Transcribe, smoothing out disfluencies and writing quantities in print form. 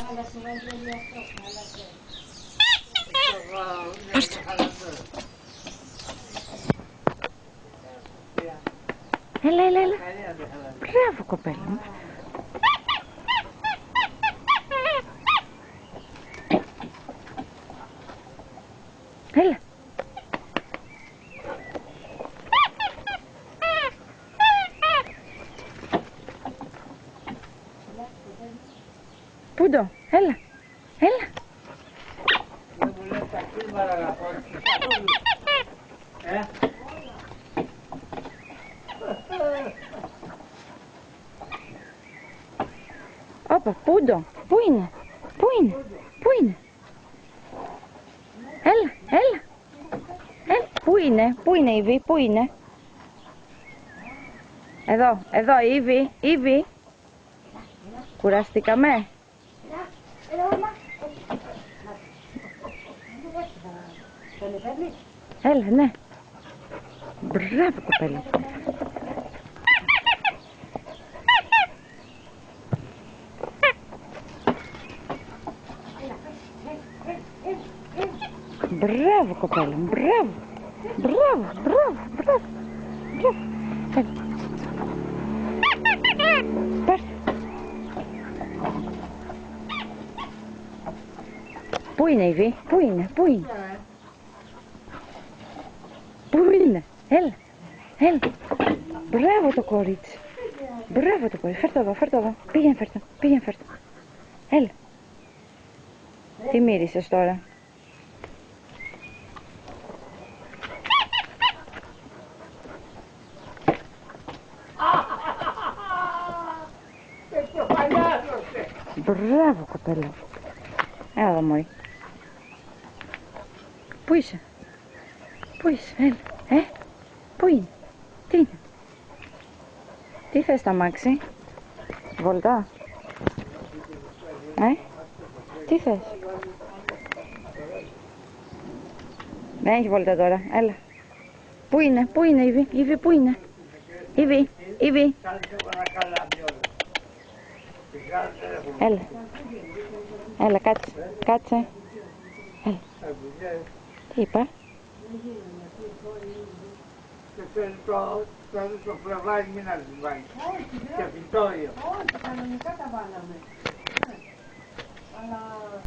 Έλα, έλα, έλα. Μπράβο, κοπέλα μου. Έλα. Πούντο, έλα. Έλα. Όπα, Πούντο, πού είναι, πού είναι, πού είναι. Έλα, έλα. Πού είναι η Ήβη, πού είναι. Εδώ, εδώ, Ήβη, Ήβη. Κουραστήκαμε. Έλα, ναι. Μπράβο, κοπέλα. Μπράβο, κοπέλα μου, μπράβο. Μπράβο, μπράβο, μπράβο. Πάρ' το. Πού είναι η Βη, πού είναι, πού είναι. Πού είναι, έλα, έλα. Μπράβο το κορίτσι. Μπράβο το κορίτσι, φέρ' το εδώ, φέρ' το εδώ. Πήγαινε φέρ' το, πήγαινε φέρ' το. Έλα. Τι μύρισες τώρα. Μπράβο, κοπέλα. Έλα εδώ, μωρή. Πού είσαι, πού είσαι, έλα, πού είναι, τι είναι. Τι θες τα αμάξι, βολτά, τι θες. Δεν έχει βολτά τώρα, έλα. Πού είναι η Ήβη, Ήβη, πού είναι. Ήβη, Ήβη. Έλα, έλα, κάτσε, κάτσε. Έλα. Τι είπα. Το φλεβάρι μην να την βάλει. Και φυτόριο. Όχι, κανονικά τα βάλαμε. Αλλά